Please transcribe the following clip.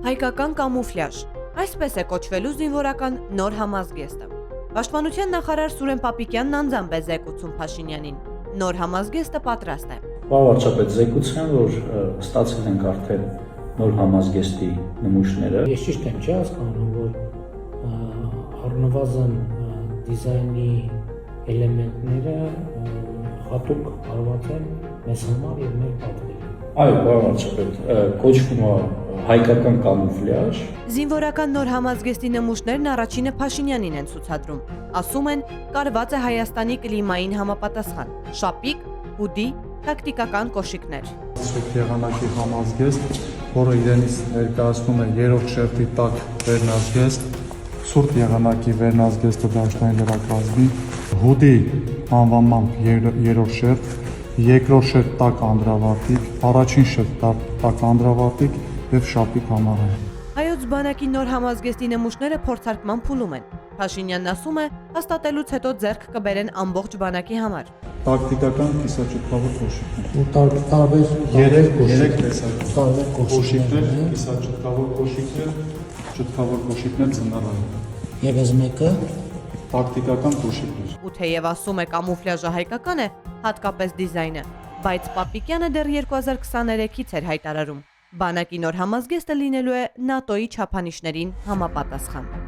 Հայկական կամուֆլյաժ, այսպես է կոչվելու զինվորական նոր համազգեստը։ Պաշտպանության նախարար Սուրեն Պապիկյանն անձամբ է զեկուցում Փաշինյանին։ Նոր համազգեստը պատրաստ է։ Վարչապետ զեկուցան, որ ստացել ենք արդեն նոր համազգեստի նմուշները։ Ես ճիշտ եմ չի հասկանում, որ առնվազն դիզայնի էլեմենտները հատուկ արված են մեզ համար եւ մեր պատվերին։ Այո, վարչապետ, կոչվում է հայկական կամուֆլյաժ։ Զինվորական նոր համազգեստի նմուշներն առաջինը Փաշինյանին են ցուցադրում։ Ասում են, կարված է Հայաստանի կլիմային համապատասխան՝ շապիկ, հուդի, տակտիկական կոշիկներ։ Սուրբ եղանակի համազգեստ, որը իրենից ներկայացնում է երրորդ շերտի տակ վերնազգեստ, Սուրբ եղանակի վերնազգեստը դաշտային լրակազմի, հուդի անվանմամբ երրորդ շերտ, երկրորդ շերտ տակ անդրավարտիկ, առաջին շերտ տակ անդրավարտիկ եւ շապիկ համարը։ Հայոց բանակի նոր համազգեստի նմուշները փորձարկման փուլում են։ Փաշինյանն ասում է, հաստատելուց հետո ձեռք կբերեն ամբողջ բանակի համար։ Տակտիկական կիսաճտկավոր կոշիկներ։ Ու տարբեր երեք տեսակ կոշիկներ, կիսաճտկավոր կոշիկներ, ճտկավոր կոշիկներ ծնարային։ Եվ այս մեկը Տակտիկական կոշիկներ։ Ու թեև ասում է կամուֆլյաժը հայկական է, հատկապես դիզայնը, բայց Պապիկյանը դեռ 2023-ից էր հայտարարում։ Բանակի նոր համազգեստը լինելու է ՆԱՏՕ-ի չափանիշներին համապատասխան։